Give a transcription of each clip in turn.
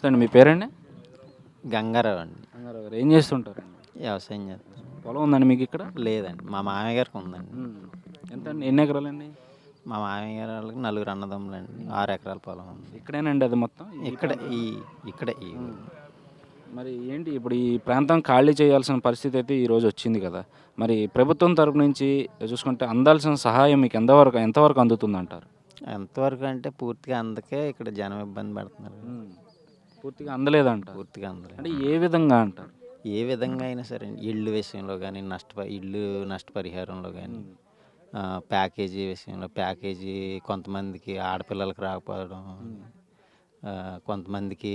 నమస్తే అండి. మీ పేరండి? గంగారావు అండి. రంగారావు గారు ఏం చేస్తుంటారండి? వ్యవసాయం చేస్తాం. పొలం ఉందండి మీకు ఇక్కడ? లేదండి, మా మామయ్య గారికి ఉందండి. ఎంత అండి? ఎన్ని ఎకరాలండి? మా మామయ్య గారి వాళ్ళకి నలుగురు అన్నదమ్ములండి. 6 ఎకరాల పొలం ఉంది. ఇక్కడేనండి అది మొత్తం? ఇక్కడే మరి ఏంటి ఇప్పుడు ఈ ప్రాంతం ఖాళీ చేయాల్సిన పరిస్థితి అయితే ఈరోజు వచ్చింది కదా. మరి ప్రభుత్వం తరపు నుంచి చూసుకుంటే అందాల్సిన సహాయం మీకు ఎంతవరకు అందుతుందంటారు? ఎంతవరకు అంటే పూర్తిగా అందకే ఇక్కడ జనం ఇబ్బంది పడుతున్నారు. పూర్తిగా అందలేదంట. పూర్తిగా అందలేదు. అంటే ఏ విధంగా అంటారు? ఏ విధంగా అయినా సరే ఇళ్ళు విషయంలో కానీ ఇళ్ళు నష్టపరిహారంలో కానీ ప్యాకేజీ విషయంలో ప్యాకేజీ కొంతమందికి ఆడపిల్లలకు రాకపోవడం, కొంతమందికి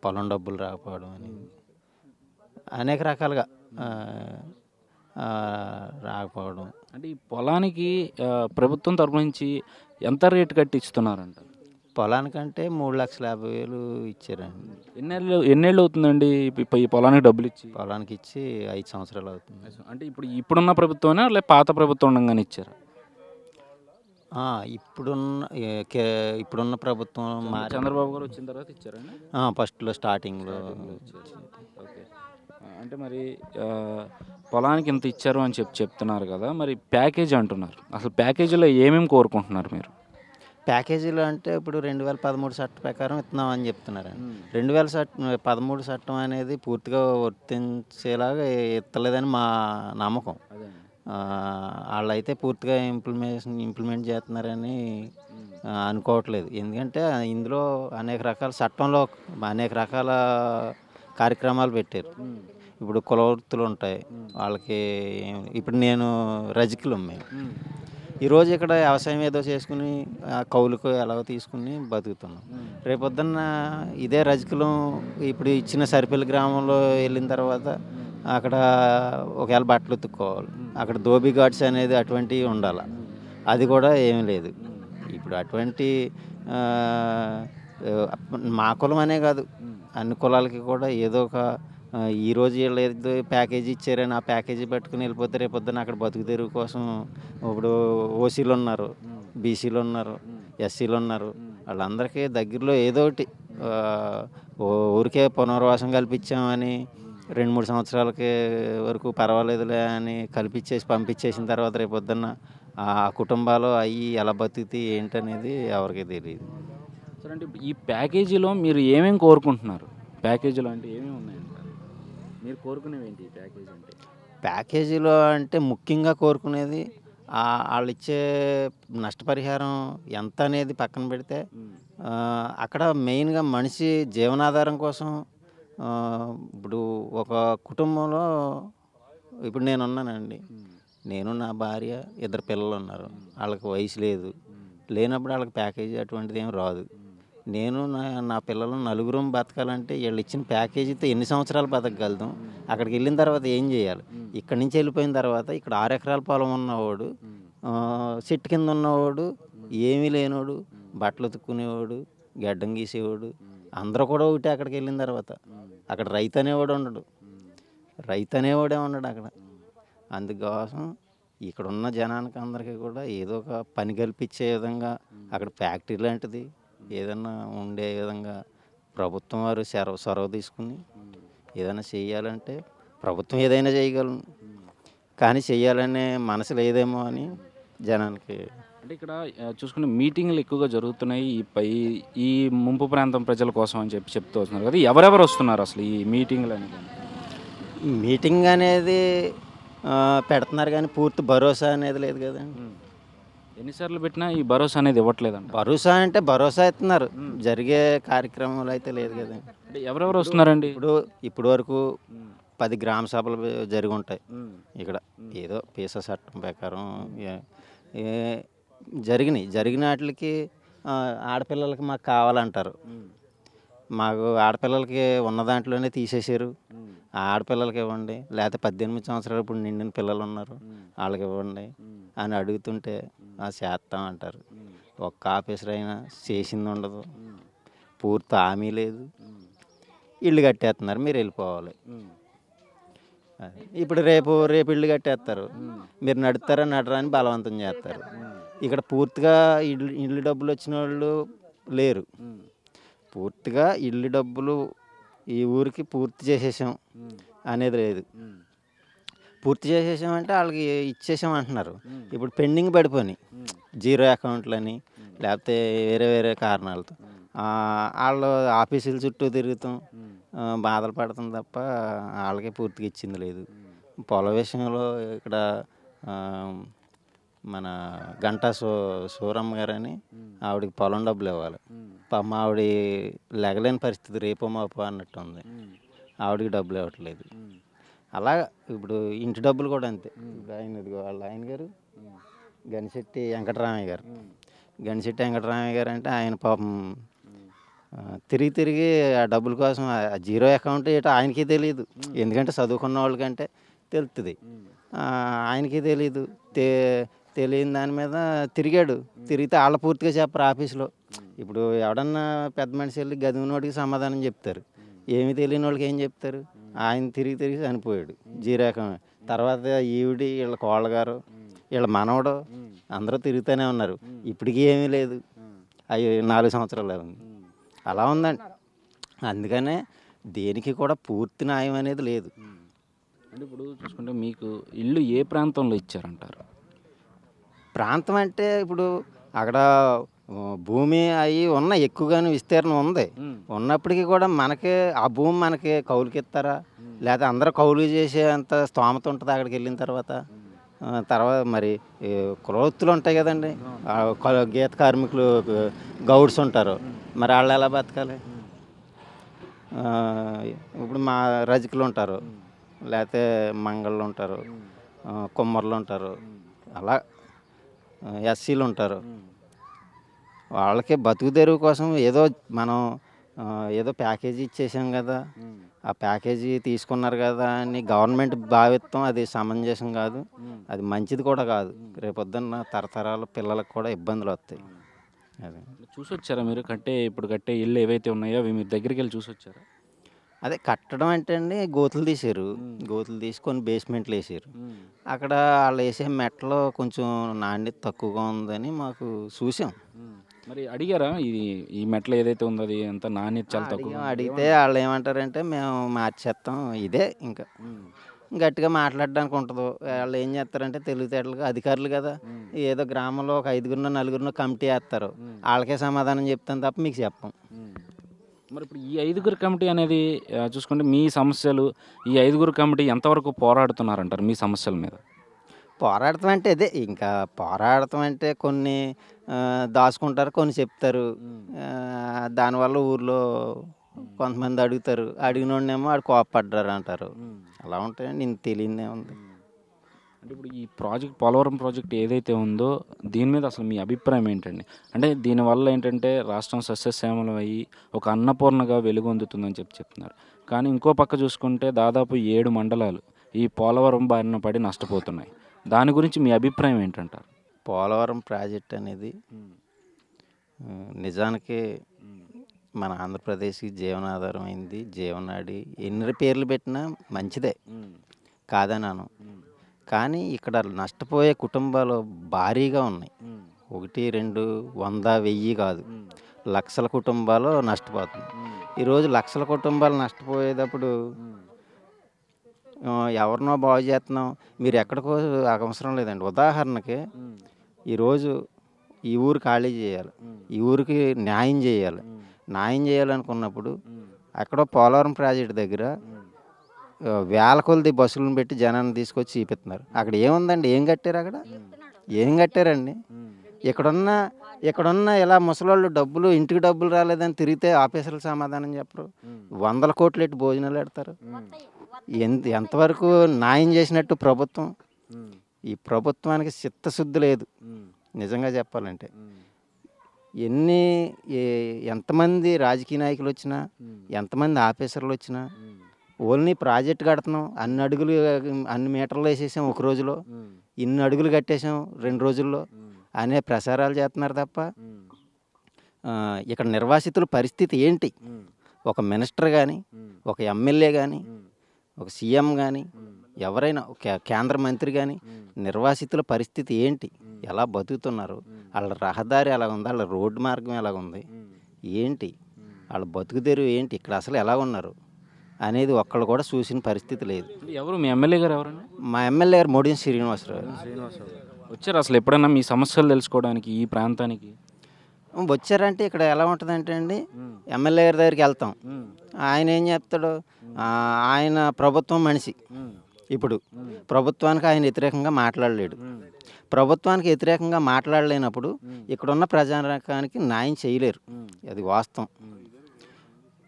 పొలం డబ్బులు రాకపోవడం అని అనేక రకాలుగా రాకపోవడం. అంటే ఈ పొలానికి ప్రభుత్వం తరపు నుంచి ఎంత రేటు కట్టి ఇస్తున్నారంట? పొలానికంటే 3,50,000 ఇచ్చారండి. ఎన్నేళ్ళు అవుతుందండి ఈ పొలానికి డబ్బులు ఇచ్చి? పొలానికి ఇచ్చి 5 సంవత్సరాలు అవుతుంది. అంటే ఇప్పుడున్న ప్రభుత్వమేనా లేక పాత ప్రభుత్వం ఉండగానే ఇచ్చారా? ఇప్పుడున్న ప్రభుత్వం చంద్రబాబు గారు వచ్చిన తర్వాత ఇచ్చారండి? ఫస్ట్లో స్టార్టింగ్లో. ఓకే. అంటే మరి పొలానికి ఇంత ఇచ్చారు అని చెప్తున్నారు కదా, మరి ప్యాకేజీ అంటున్నారు. అసలు ప్యాకేజీలో ఏమేమి కోరుకుంటున్నారు మీరు? ప్యాకేజీలో అంటే ఇప్పుడు 2013 చట్టం ప్రకారం ఇస్తున్నామని చెప్తున్నారండి. 2013 చట్టం అనేది పూర్తిగా వర్తించేలాగా ఇస్తలేదని మా నమ్మకం. వాళ్ళైతే పూర్తిగా ఇంప్లిమెంట్ చేస్తున్నారని అనుకోవట్లేదు. ఎందుకంటే ఇందులో చట్టంలో అనేక రకాల కార్యక్రమాలు పెట్టారు. ఇప్పుడు కుల వృత్తులు ఉంటాయి వాళ్ళకి. ఇప్పుడు నేను రజకులు మేము ఈరోజు ఇక్కడ వ్యవసాయం ఏదో చేసుకుని కౌలుకు ఎలాగో తీసుకుని బతుకుతున్నాం. రేపొద్దున్న ఇదే రజకులు ఇప్పుడు ఇచ్చిన సరిపల్లి గ్రామంలో వెళ్ళిన తర్వాత అక్కడ ఒకవేళ బట్టలు ఉతుక్కోవాలి, అక్కడ ధోబీ ఘాట్స్ అనేది అటువంటివి ఉండాలి. అది కూడా ఏమీ లేదు. ఇప్పుడు అటువంటి మా కులం అనే కాదు, అన్ని కులాలకి కూడా ఏదో ఒక ఈరోజు వీళ్ళు ఏదో ప్యాకేజీ ఇచ్చారని ఆ ప్యాకేజీ పట్టుకుని వెళ్ళిపోతే రేపొద్దున అక్కడ బతుకు తెరువు కోసం ఇప్పుడు ఓసీలు ఉన్నారు, బీసీలు ఉన్నారు, ఎస్సీలు ఉన్నారు. వాళ్ళందరికీ దగ్గరలో ఏదో ఒకటి ఊరికే పునర్వాసం కల్పించామని 2-3 సంవత్సరాలకి వరకు పర్వాలేదులే అని పంపించేసిన తర్వాత రేపొద్దున్న ఆ కుటుంబాలు అవి ఎలా బతుకుతాయి ఏంటనేది ఎవరికి తెలియదు. సరే, అంటే ఈ ప్యాకేజీలో మీరు ఏమేమి కోరుకుంటున్నారు? ప్యాకేజీలో అంటే ఏమేమి ఉన్నాయంట? మీరు కోరుకునేవి ఏంటి ప్యాకేజీ అంటే? ప్యాకేజీలో అంటే ముఖ్యంగా కోరుకునేది వాళ్ళు ఇచ్చే నష్టపరిహారం ఎంత అనేది పక్కన పెడితే అక్కడ మెయిన్గా మనిషి జీవనాధారం కోసం ఇప్పుడు ఒక కుటుంబంలో ఇప్పుడు నేనున్నానండి, నేను నా భార్య 2 పిల్లలు ఉన్నారు. వాళ్ళకి వయసు లేనప్పుడు వాళ్ళకి ప్యాకేజీ అటువంటిది ఏమి రాదు. నేను నా పిల్లలు నలుగురం బతకాలంటే వీళ్ళు ఇచ్చిన ప్యాకేజీతో ఎన్ని సంవత్సరాలు బతకగలుగుతాం? అక్కడికి వెళ్ళిన తర్వాత ఏం చేయాలి? ఇక్కడి నుంచి వెళ్ళిపోయిన తర్వాత ఇక్కడ 6 ఎకరాల పొలం ఉన్నవాడు, చెట్టు కింద ఉన్నవాడు, ఏమీ లేనివాడు, బట్టలు ఉతుక్కునేవాడు, గడ్డం గీసేవాడు అందరూ కూడా ఒకటి. అక్కడికి వెళ్ళిన తర్వాత అక్కడ రైతు అనేవాడే ఉండడు అక్కడ. అందుకోసం ఇక్కడ ఉన్న జనానికి అందరికీ కూడా ఏదో ఒక పని కల్పించే విధంగా అక్కడ ఫ్యాక్టరీ లాంటిది ఏదన్నా ఉండే విధంగా ప్రభుత్వం వారు చొరవ తీసుకుని ఏదైనా చేయాలంటే ప్రభుత్వం ఏదైనా చేయగలను, కానీ చెయ్యాలనే మనసు లేదేమో అని జనానికి. అంటే ఇక్కడ చూసుకుంటే మీటింగ్లు ఎక్కువగా జరుగుతున్నాయి ఈ ముంపు ప్రాంతం ప్రజల కోసం అని చెప్తూ వస్తున్నారు కదా. ఎవరెవరు వస్తున్నారు అసలు ఈ మీటింగ్లు అనేది? మీటింగ్ అనేది పెడుతున్నారు కానీ పూర్తి భరోసా అనేది లేదు కదండి. ఎన్నిసార్లు పెట్టినా ఈ భరోసా అనేది ఇవ్వట్లేదండి. భరోసా అంటే భరోసా ఇస్తున్నారు, జరిగే కార్యక్రమాలు అయితే లేదు కదండి. అంటే ఎవరెవరు వస్తున్నారండి? ఇప్పుడు వరకు 10 గ్రామ సభలు జరిగి ఉంటాయి ఇక్కడ. ఏదో పీసా చట్టం ప్రకారం జరిగిన వాటికి ఆడపిల్లలకి మాకు కావాలంటారు. మాకు ఆడపిల్లలకి ఉన్న దాంట్లోనే తీసేసారు. ఆడపిల్లలకి ఇవ్వండి, లేకపోతే 18 సంవత్సరాలు ఇప్పుడు నిండిన పిల్లలు ఉన్నారు వాళ్ళకి ఇవ్వండి అని అడుగుతుంటే చేస్తామంటారు. ఒక్క ఆఫీసర్ అయినా చేసింది ఉండదు, పూర్తి హామీ లేదు. ఇల్లు కట్టేస్తున్నారు, మీరు వెళ్ళిపోవాలి. ఇప్పుడు రేపు ఇల్లు కట్టేస్తారు, మీరు నడుస్తారా నడరా అని బలవంతం చేస్తారు. ఇక్కడ పూర్తిగా ఇల్లు డబ్బులు వచ్చిన వాళ్ళు లేరు. పూర్తిగా ఇల్లు డబ్బులు ఈ ఊరికి పూర్తి చేసేసాం అనేది లేదు. పూర్తి చేసేసామంటే వాళ్ళకి ఇచ్చేసాం అంటున్నారు. ఇప్పుడు పెండింగ్ పడిపోయినాయి, జీరో అకౌంట్లని లేకపోతే వేరే వేరే కారణాలతో వాళ్ళు ఆఫీసుల చుట్టూ తిరుగుతాం, బాధలు పడతాం తప్ప వాళ్ళకి పూర్తిగా ఇచ్చింది లేదు. పొల విషయంలో ఇక్కడ మన గంటా సూరమ్మ గారని ఆవిడకి పొలం డబ్బులు ఇవ్వాలి. పాపం ఆవిడ లెగలేని పరిస్థితి, రేపో మాపో అన్నట్టు ఉంది. ఆవిడకి డబ్బులు ఇవ్వట్లేదు. అలా ఇప్పుడు ఇంటి డబ్బులు కూడా అంతే. ఇప్పుడు ఇదిగో వాళ్ళ ఆయన గారు గనిశెట్టి వెంకటరామయ్య గారు. గనిశెట్టి వెంకటరామయ్య గారు అంటే ఆయన పాపం తిరిగి తిరిగి ఆ డబ్బుల కోసం ఆ జీరో అకౌంట్ ఏటో ఆయనకి తెలియదు. ఎందుకంటే చదువుకున్న వాళ్ళకంటే తెలుస్తుంది, ఆయనకి తెలీదు. తెలియని దాని మీద తిరిగాడు. తిరిగితే వాళ్ళ పూర్తిగా చెప్పరు ఆఫీస్లో. ఇప్పుడు ఎవడన్నా పెద్ద మనిషి వెళ్ళి గదివినోడికి సమాధానం చెప్తారు, ఏమి తెలియని వాళ్ళకి ఏం చెప్తారు? ఆయన తిరిగి తిరిగి చనిపోయాడు జీరో అకౌంట్. తర్వాత ఈవిడి వీళ్ళ కోళ్ళగారు వీళ్ళ మనవడు అందరూ తిరుగుతూనే ఉన్నారు. ఇప్పటికీ ఏమీ లేదు. అవి 4 సంవత్సరాలు ఉంది. అలా ఉందండి. అందుకనే దేనికి కూడా పూర్తి న్యాయం అనేది లేదు. అంటే ఇప్పుడు చూసుకుంటే మీకు ఇల్లు ఏ ప్రాంతంలో ఇచ్చారంటారు? ప్రాంతం అంటే ఇప్పుడు అక్కడ భూమి అవి ఉన్నాయి, ఎక్కువగానే విస్తీర్ణం ఉంది. ఉన్నప్పటికీ కూడా మనకి ఆ భూమి మనకి కౌలుకి ఇస్తారా, లేదా అందరూ కౌలు చేసేంత స్తోమత ఉంటుంది అక్కడికి వెళ్ళిన తర్వాత? తర్వాత మరి కులవృత్తులు ఉంటాయి కదండి, గీత కార్మికులు గౌడ్స్ ఉంటారు, మరి వాళ్ళు ఎలా బతకాలి? ఇప్పుడు మా రజకులు ఉంటారు, లేకపోతే మంగళ్ళు ఉంటారు, కుమ్మర్లు ఉంటారు, అలా ఎస్సీలు ఉంటారు. వాళ్ళకి బతుకు తెరువు కోసం ఏదో మనం ఏదో ప్యాకేజీ ఇచ్చేసాం కదా, ఆ ప్యాకేజీ తీసుకున్నారు కదా అని గవర్నమెంట్ భావిత్వం అది సమంజసం కాదు, అది మంచిది కూడా కాదు. రేపొద్దున్న తరతరాల పిల్లలకు కూడా ఇబ్బందులు వస్తాయి. అదే చూసొచ్చారా మీరు? ఇప్పుడు కట్టే ఇల్లు ఏవైతే ఉన్నాయో అవి మీరు దగ్గరికి వెళ్ళి చూసొచ్చారా? అదే కట్టడం అంటే అండి, గోతులు తీసారు, గోతులు తీసి కొన్ని బేస్మెంట్లు వేసారు. అక్కడ వాళ్ళు వేసే మెట్లో కొంచెం నాణ్యత తక్కువగా ఉందని మాకు చూసాం. మరి అడిగారా ఈ మెట్లు ఏదైతే ఉందో అది ఎంత నాణ్యత చాలా తక్కువ? అడిగితే వాళ్ళు ఏమంటారంటే మేము మార్చేస్తాం, ఇదే ఇంకా గట్టిగా మాట్లాడడానికి ఉంటుందో. వాళ్ళు ఏం చేస్తారంటే తెలివితేటలుగా అధికారులు కదా, ఏదో గ్రామంలో ఒక 5గురినో 4గురినో కమిటీ వేస్తారు, వాళ్ళకే సమాధానం చెప్తాను తప్ప మీకు చెప్పం. మరి ఇప్పుడు ఈ 5గురు కమిటీ అనేది చూసుకుంటే మీ సమస్యలు, ఈ 5గురు కమిటీ ఎంతవరకు పోరాడుతున్నారంటారు మీ సమస్యల మీద? పోరాడతాం అంటే ఇదే, ఇంకా పోరాడతాం అంటే కొన్ని దాచుకుంటారు, కొన్ని చెప్తారు. దానివల్ల ఊర్లో కొంతమంది అడుగుతారు, అడిగినోడినేమో ఆడు కోపపడ్డారు అంటారు. అలా ఉంటాయండి, ఇంక తెలియదే ఉంది. అంటే ఇప్పుడు ఈ పోలవరం ప్రాజెక్ట్ ఏదైతే ఉందో దీని మీద అసలు మీ అభిప్రాయం ఏంటండి? అంటే దీనివల్ల ఏంటంటే రాష్ట్రం సస్యశ్యామలం అయ్యి ఒక అన్నపూర్ణగా వెలుగొందుతుందని చెప్తున్నారు. కానీ ఇంకో పక్క చూసుకుంటే దాదాపు 7 మండలాలు ఈ పోలవరం బారిన పడి నష్టపోతున్నాయి. దాని గురించి మీ అభిప్రాయం ఏంటంటారు? పోలవరం ప్రాజెక్ట్ అనేది నిజానికి మన ఆంధ్రప్రదేశ్కి జీవనాధారం అయింది, జీవనాడి. ఎన్ని పేర్లు పెట్టినా మంచిదే, కాదన్నాను. కానీ ఇక్కడ నష్టపోయే కుటుంబాలు భారీగా ఉన్నాయి. 1, 2, 100, 1000 కాదు, లక్షల కుటుంబాలు నష్టపోతుంది. ఈరోజు లక్షల కుటుంబాలు నష్టపోయేటప్పుడు ఎవరినో బాగు చేస్తున్నాం, మీరు ఎక్కడికో అవసరం లేదండి. ఉదాహరణకి ఈరోజు ఈ ఊరు ఖాళీ చేయాలి, ఈ ఊరికి న్యాయం చేయాలి. న్యాయం చేయాలనుకున్నప్పుడు ఎక్కడో పోలవరం ప్రాజెక్టు దగ్గర వేల కొలది బస్సులను పెట్టి జనాన్ని తీసుకొచ్చి చూపిస్తున్నారు. అక్కడ ఏముందండి? ఏం కట్టారు? అక్కడ ఏం కట్టారండి? ఇక్కడున్న ఇలా ముసలోళ్ళు డబ్బులు, ఇంటికి డబ్బులు రాలేదని తిరిగితే ఆఫీసర్లు సమాధానం చెప్పరు. 100 కోట్లు ఎట్టి భోజనాలు పెడతారు. ఎంతవరకు న్యాయం చేసినట్టు ప్రభుత్వం? ఈ ప్రభుత్వానికి చిత్తశుద్ధి లేదు నిజంగా చెప్పాలంటే. ఎంతమంది రాజకీయ నాయకులు వచ్చినా, ఎంతమంది ఆఫీసర్లు వచ్చినా, ఓన్లీ ప్రాజెక్ట్ కడుతున్నాం, అన్ని మీటర్లు వేసేసాం ఒక రోజులో, ఇన్ని అడుగులు కట్టేసాం 2 రోజుల్లో అనే ప్రసారాలు చేస్తున్నారు తప్ప ఇక్కడ నిర్వాసితుల పరిస్థితి ఏంటి? ఒక మినిస్టర్ కానీ, ఒక ఎమ్మెల్యే కానీ, ఒక సీఎం కానీ, ఎవరైనా కేంద్ర మంత్రి కానీ నిర్వాసితుల పరిస్థితి ఏంటి? ఎలా బతుకుతున్నారు? వాళ్ళ రహదారి ఎలా ఉంది? వాళ్ళ రోడ్డు మార్గం ఎలాగుంది? ఏంటి? వాళ్ళ బతుకు తెరువు ఏంటి, ఇక్కడ అసలు ఎలా ఉన్నారు అనేది ఒక్కళ్ళు కూడా చూసిన పరిస్థితి లేదు. ఎవరు మీ ఎమ్మెల్యే గారు ఎవరండి? మా ఎమ్మెల్యే గారు మోడిన్ శ్రీనివాసరావు. వచ్చారు అసలు ఎప్పుడైనా మీ సమస్యలు తెలుసుకోవడానికి ఈ ప్రాంతానికి? వచ్చారంటే ఇక్కడ ఎలా ఉంటుందంటే అండి, ఎమ్మెల్యే గారి దగ్గరికి వెళ్తాం. ఆయన ఏం చెప్తాడు, ఆయన ప్రభుత్వం మనిషి. ఇప్పుడు ప్రభుత్వానికి ఆయన వ్యతిరేకంగా మాట్లాడలేడు. ప్రభుత్వానికి వ్యతిరేకంగా మాట్లాడలేనప్పుడు ఇక్కడున్న ప్రజానికానికి న్యాయం చేయలేరు. అది వాస్తవం.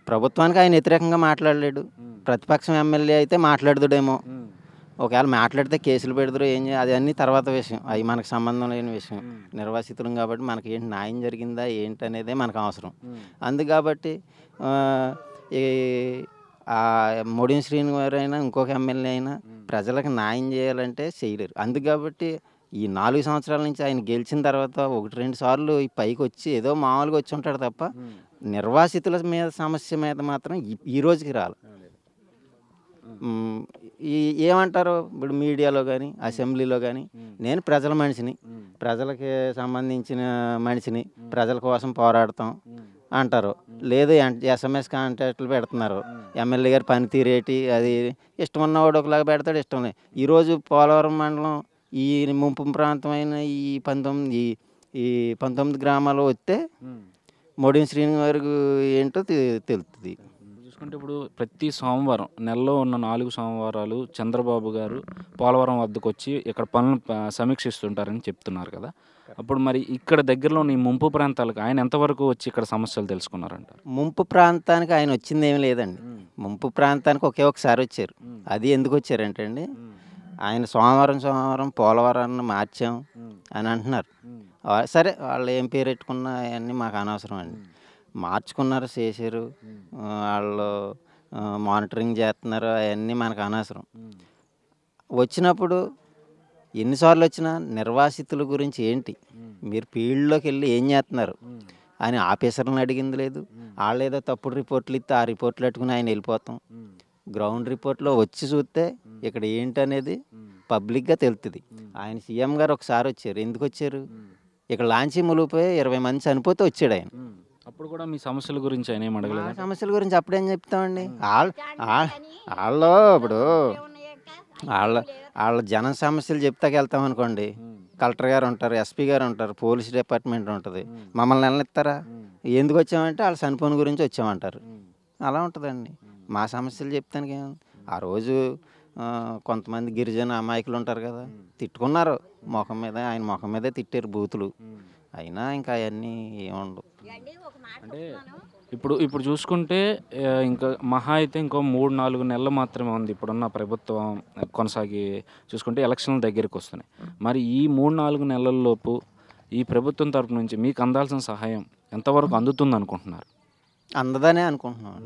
ప్రభుత్వానికి ఆయన వ్యతిరేకంగా మాట్లాడలేడు. ప్రతిపక్షం ఎమ్మెల్యే అయితే మాట్లాడదుడేమో. ఒకవేళ మాట్లాడితే కేసులు పెడతారు, ఏం చేయాలి, అది అన్నీ తర్వాత విషయం. అవి మనకు సంబంధం లేని విషయం. నిర్వాసితులం కాబట్టి మనకి ఏంటి న్యాయం జరిగిందా ఏంటి అనేదే మనకు అవసరం. అందుకు కాబట్టి ఈ మోడిన్ శ్రీని గారైనా ఇంకొక ఎమ్మెల్యే అయినా ప్రజలకు న్యాయం చేయాలంటే చేయలేరు. అందుకు కాబట్టి ఈ 4 సంవత్సరాల నుంచి ఆయన గెలిచిన తర్వాత 1-2 సార్లు ఈ పైకి వచ్చి ఏదో మామూలుగా వచ్చి ఉంటాడు తప్ప నిర్వాసితుల మీద సమస్య మీద మాత్రం ఈ రోజుకి రాలి. ఏమంటారు ఇప్పుడు మీడియాలో కానీ అసెంబ్లీలో కానీ, నేను ప్రజల మనిషిని, ప్రజలకి సంబంధించిన మనిషిని, ప్రజల కోసం పోరాడతాం అంటారు. లేదు SMS కాంటాక్ట్లు పెడుతున్నారు. ఎమ్మెల్యే గారి పనితీరేటి అది ఇష్టం ఉన్నవాడు ఒకలాగా పెడతాడు, ఇష్టం లేదు. ఈరోజు పోలవరం మండలం ఈ ముంపు ప్రాంతమైన ఈ 19 గ్రామాలు వస్తే మోడిన్ శ్రీని గారికి ఏంటో తెలుస్తుంది. చూసుకుంటే ఇప్పుడు ప్రతి సోమవారం నెలలో ఉన్న 4 సోమవారాలు చంద్రబాబు గారు పోలవరం వద్దకు వచ్చి ఇక్కడ పనులు సమీక్షిస్తుంటారని చెప్తున్నారు కదా. అప్పుడు మరి ఇక్కడ దగ్గరలో ఈ ముంపు ప్రాంతాలకు ఆయన ఎంతవరకు వచ్చి ఇక్కడ సమస్యలు తెలుసుకున్నారంట? ముంపు ప్రాంతానికి ఆయన వచ్చింది ఏమి లేదండి. ముంపు ప్రాంతానికి ఒకే ఒకసారి వచ్చారు. అది ఎందుకు వచ్చారంటే అండి, ఆయన సోమవారం పోలవరాన్ని మార్చాం అని అంటున్నారు. సరే, వాళ్ళు ఏం పేరు పెట్టుకున్నా అవన్నీ మాకు అనవసరం అండి. మార్చుకున్నారు, చేశారు, వాళ్ళు మానిటరింగ్ చేస్తున్నారు, అవన్నీ మనకు అనవసరం. వచ్చినప్పుడు ఎన్నిసార్లు వచ్చినా నిర్వాసితుల గురించి ఏంటి, మీరు ఫీల్డ్లోకి వెళ్ళి ఏం చేస్తున్నారు అని ఆఫీసర్లను అడిగింది లేదు. వాళ్ళు ఏదో తప్పుడు రిపోర్ట్లు ఇస్తే ఆ రిపోర్ట్లు పెట్టుకుని ఆయన వెళ్ళిపోతాం. గ్రౌండ్ రిపోర్ట్లో వచ్చి చూస్తే ఇక్కడ ఏంటనేది పబ్లిక్గా తెలుస్తుంది. ఆయన సీఎం గారు ఒకసారి వచ్చారు. ఎందుకు వచ్చారు, ఇక్కడ లాంచీ మునిగిపోయి 20 మంది చనిపోతే వచ్చాడు ఆయన. అప్పుడు కూడా మీ సమస్యల గురించి ఆయన ఏం అడగలేదు? సమస్యల గురించి అప్పుడేం చెప్తామండి. వాళ్ళు ఇప్పుడు వాళ్ళ జన సమస్యలు చెప్తాకి వెళ్తాం అనుకోండి, కలెక్టర్ గారు ఉంటారు, ఎస్పీ గారు ఉంటారు, పోలీస్ డిపార్ట్మెంట్ ఉంటుంది. మమ్మల్ని నెలనిస్తారా? ఎందుకు వచ్చామంటే వాళ్ళ చనిపోయిన గురించి వచ్చామంటారు. అలా ఉంటుందండి. మా సమస్యలు చెప్తానికి ఏముంది. ఆ రోజు కొంతమంది గిరిజన అమాయకులు ఉంటారు కదా, తిట్టుకున్నారు ముఖం మీద, ఆయన ముఖం మీదే తిట్టారు బూతులు. అయినా ఇంకా అవన్నీ ఏముండవు. అంటే ఇప్పుడు చూసుకుంటే ఇంకా మహా అయితే ఇంకో 3-4 నెలలు మాత్రమే ఉంది ఇప్పుడున్న ప్రభుత్వం కొనసాగి చూసుకుంటే ఎలక్షన్ల దగ్గరికి వస్తున్నాయి. మరి ఈ 3-4 నెలల్లోపు ఈ ప్రభుత్వం తరపు నుంచి మీకు అందాల్సిన సహాయం ఎంతవరకు అందుతుంది అనుకుంటున్నారు? అందదనే అనుకుంటున్నాం.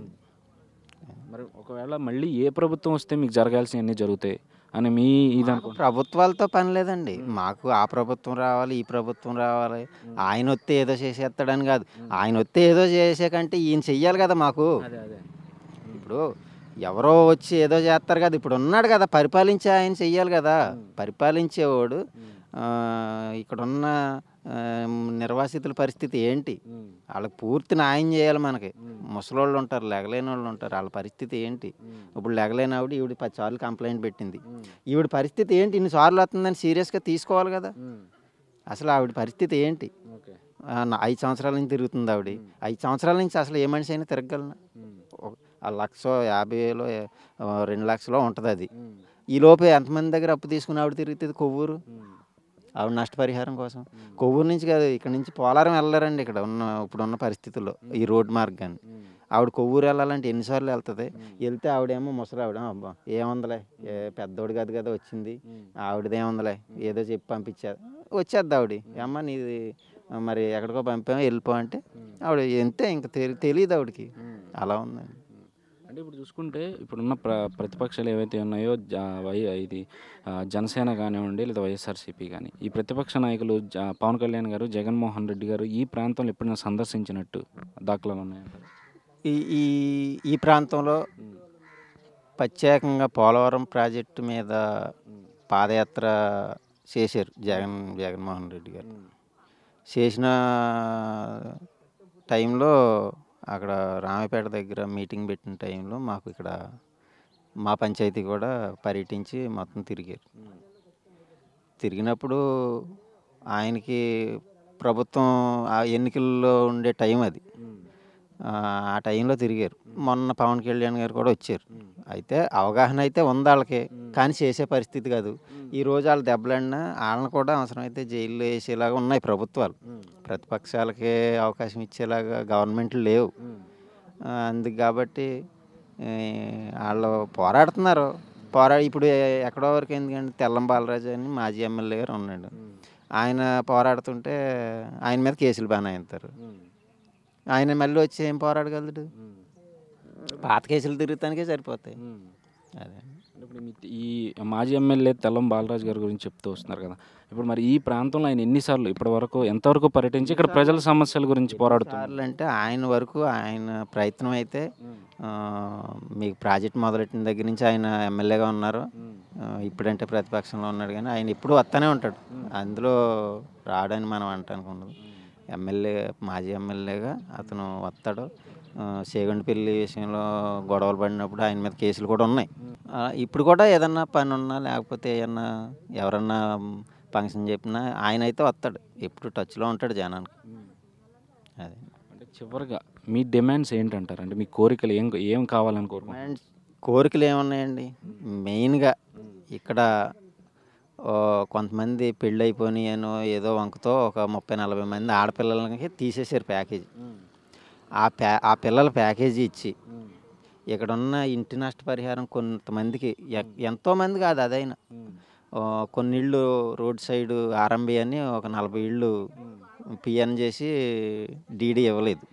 మరి ఒకవేళ మళ్ళీ ఏ ప్రభుత్వం వస్తే మీకు జరగాల్సినవన్నీ జరుగుతాయి అని మీ ఇది ప్రభుత్వాలతో పని లేదండి. మాకు ఆ ప్రభుత్వం రావాలి, ఈ ప్రభుత్వం రావాలి, ఆయన వస్తే ఏదో చేసేస్తాడని కాదు. ఆయన వస్తే ఏదో చేసే కంటే ఈయన చెయ్యాలి కదా మాకు. ఇప్పుడు ఎవరో వచ్చి ఏదో చేస్తారు కదా, ఇప్పుడు ఉన్నాడు కదా పరిపాలించే ఆయన చెయ్యాలి కదా. పరిపాలించేవాడు ఇక్కడున్న నిర్వాసితుల పరిస్థితి ఏంటి, వాళ్ళకి పూర్తి న్యాయం చేయాలి. మనకి ముసలోళ్ళు ఉంటారు, లెగలేని వాళ్ళు ఉంటారు, వాళ్ళ పరిస్థితి ఏంటి. ఇప్పుడు లెగలేని ఆవిడ ఈవిడ 10 సార్లు కంప్లైంట్ పెట్టింది. ఈవిడ పరిస్థితి ఏంటి, ఇన్ని సార్లు వస్తుందని సీరియస్గా తీసుకోవాలి కదా. అసలు ఆవిడ పరిస్థితి ఏంటి? 5 సంవత్సరాల నుంచి తిరుగుతుంది ఆవిడ. 5 సంవత్సరాల నుంచి అసలు ఏ మనిషి అయినా తిరగలనా? 1,50,000 2 లక్షలో ఉంటుంది అది. ఈ లోపే ఎంతమంది దగ్గర అప్పు తీసుకుని ఆవిడ తిరుగుతుంది కొవ్వూరు, ఆవిడ నష్టపరిహారం కోసం. కొవ్వూరు నుంచి కాదు, ఇక్కడ నుంచి పోలవరం వెళ్ళారండి. ఇక్కడ ఇప్పుడున్న పరిస్థితుల్లో ఈ రోడ్డు మార్గాన్ని ఆవిడ కొవ్వూరు వెళ్ళాలంటే ఎన్నిసార్లు వెళ్తుంది. వెళ్తే ఆవిడేమో ముసలి ఆవిడ, అబ్బా ఏముందలే, పెద్దోడు కాదు కదా వచ్చింది, ఆవిడదేముందలే ఏదో చెప్పి పంపించారు, వచ్చేద్ది ఆవిడ. అమ్మ నీది మరి ఎక్కడికో పంపామో వెళ్ళిపో అంటే ఆవిడ ఎంతే ఇంకా తెలియదు ఆవిడకి. అలా ఉందండి. అంటే ఇప్పుడు చూసుకుంటే ఇప్పుడున్న ప్రతిపక్షాలు ఏవైతే ఉన్నాయో ఇది జనసేన కానివ్వండి లేదా వైఎస్ఆర్సీపీ కానీ, ఈ ప్రతిపక్ష నాయకులు పవన్ కళ్యాణ్ గారు, జగన్మోహన్ రెడ్డి గారు ఈ ప్రాంతంలో ఎప్పుడైనా సందర్శించినట్టు దాఖలాలు ఉన్నాయంటారు? ఈ ప్రాంతంలో ప్రత్యేకంగా పోలవరం ప్రాజెక్టు మీద పాదయాత్ర చేశారు జగన్మోహన్ రెడ్డి గారు. చేసిన టైంలో అక్కడ రామపేట దగ్గర మీటింగ్ పెట్టిన టైంలో మాకు ఇక్కడ మా పంచాయతీ కూడా పర్యటించి మొత్తం తిరిగారు. తిరిగినప్పుడు ఆయనకి ప్రభుత్వం ఆ ఎన్నికల్లో ఉండే టైం అది. ఆ టైంలో తిరిగారు. మొన్న పవన్ కళ్యాణ్ గారు కూడా వచ్చారు. అయితే అవగాహన అయితే ఉంది వాళ్ళకి, కానీ చేసే పరిస్థితి కాదు. ఈరోజు వాళ్ళు దెబ్బలాడినా వాళ్ళని కూడా అవసరమైతే జైల్లో వేసేలాగా ఉన్నాయి ప్రభుత్వాలు. ప్రతిపక్షాలకే అవకాశం ఇచ్చేలాగా గవర్నమెంట్లు లేవు. అందుకు కాబట్టి వాళ్ళు పోరాడుతున్నారు. ఇప్పుడు ఎక్కడో వరకు ఎందుకంటే తెల్లం బాలరాజు అని మాజీ ఎమ్మెల్యే గారు ఉన్నాడు. ఆయన పోరాడుతుంటే ఆయన మీద కేసులు బనాయిస్తారు. ఆయన మళ్ళీ వచ్చి ఏం పోరాడగలడు? పాత కేసులు తిరుగుతానికే సరిపోతాయి. అదే ఇప్పుడు ఈ మాజీ ఎమ్మెల్యే తెల్లం బాలరాజు గారి గురించి చెప్తూ వస్తున్నారు కదా. ఇప్పుడు మరి ఈ ప్రాంతంలో ఆయన ఎన్నిసార్లు ఇప్పటి వరకు ఎంతవరకు పర్యటించి ఇక్కడ ప్రజల సమస్యల గురించి పోరాడుతున్నారు అంటే ఆయన వరకు ఆయన ప్రయత్నం అయితే మీకు ప్రాజెక్ట్ మొదలెట్టిన దగ్గర నుంచి ఆయన ఎమ్మెల్యేగా ఉన్నారు. ఇప్పుడంటే ప్రతిపక్షంలో ఉన్నాడు, కానీ ఆయన ఎప్పుడూ వస్తూనే ఉంటాడు. అందులో రాడని మనం అంటానికి ఉండదు. ఎమ్మెల్యే మాజీ ఎమ్మెల్యేగా అతను వస్తాడు. సేగంటిపల్లి విషయంలో గొడవలు పడినప్పుడు ఆయన మీద కేసులు కూడా ఉన్నాయి. ఇప్పుడు కూడా ఏదన్నా పని ఉన్నా లేకపోతే ఏమన్నా ఎవరన్నా ఫంక్షన్ చెప్పినా ఆయన అయితే వస్తాడు. ఎప్పుడు టచ్లో ఉంటాడు జనానికి. అదే అంటే చివరిగా మీ డిమాండ్స్ ఏంటంటారు? అంటే మీ కోరికలు ఏం కావాలని కోరుకుంటున్నారు? కోరికలు ఏమున్నాయండి? మెయిన్గా ఇక్కడ కొంతమంది పెళ్ళి అయిపోయినాయనో ఏదో వంకతో ఒక 30-40 మంది ఆడపిల్లలకి తీసేసారు ప్యాకేజీ. ఆ పిల్లల ప్యాకేజీ ఇచ్చి ఇక్కడున్న ఇంటి నష్టపరిహారం కొంతమందికి, ఎంతోమంది కాదు అదైనా, కొన్ని ఇళ్ళు రోడ్ సైడు ఆర్ఎంబి అని ఒక 40 ఇళ్ళు పిఎన్ చేసి డీడీ ఇవ్వలేదు.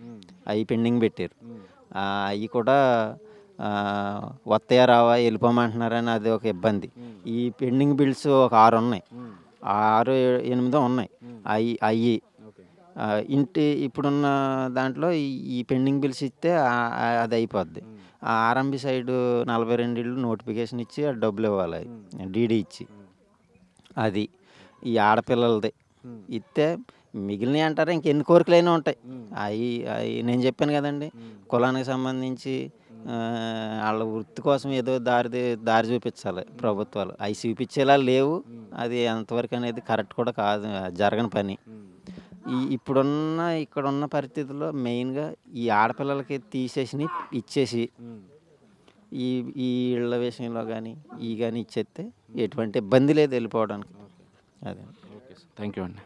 అవి పెండింగ్ పెట్టారు. అవి కూడా వస్తాయా రావా వెళ్ళిపోమంటున్నారని అది ఒక ఇబ్బంది. ఈ పెండింగ్ బిల్స్ ఒక 6 ఉన్నాయి, 6-8 ఉన్నాయి. అవి ఇంటి ఇప్పుడున్న దాంట్లో ఈ పెండింగ్ బిల్స్ ఇస్తే అది అయిపోద్ది. ఆ ఆర్ఎంబి సైడు 42 ఇళ్ళు నోటిఫికేషన్ ఇచ్చి డబ్బులు ఇవ్వాలి, డీడీ ఇచ్చి. అది ఈ ఆడపిల్లలది ఇస్తే మిగిలినవి అంటారా ఇంకెన్ని కోరికలైనా ఉంటాయి. అవి నేను చెప్పాను కదండి, కులానికి సంబంధించి వాళ్ళ వృత్తి కోసం ఏదో దారి చూపించాలి ప్రభుత్వాలు. అవి చూపించేలా లేవు. అది ఎంతవరకు అనేది కరెక్ట్ కూడా కాదు, జరగని పని. ఇక్కడున్న పరిస్థితుల్లో మెయిన్గా ఈ ఆడపిల్లలకి తీసేసి ఇచ్చేసి ఈ ఇళ్ళ విషయంలో కానీ ఇచ్చేస్తే ఎటువంటి ఇబ్బంది లేదు వెళ్ళిపోవడానికి. అదే. ఓకే సార్, థ్యాంక్ యూ అండి.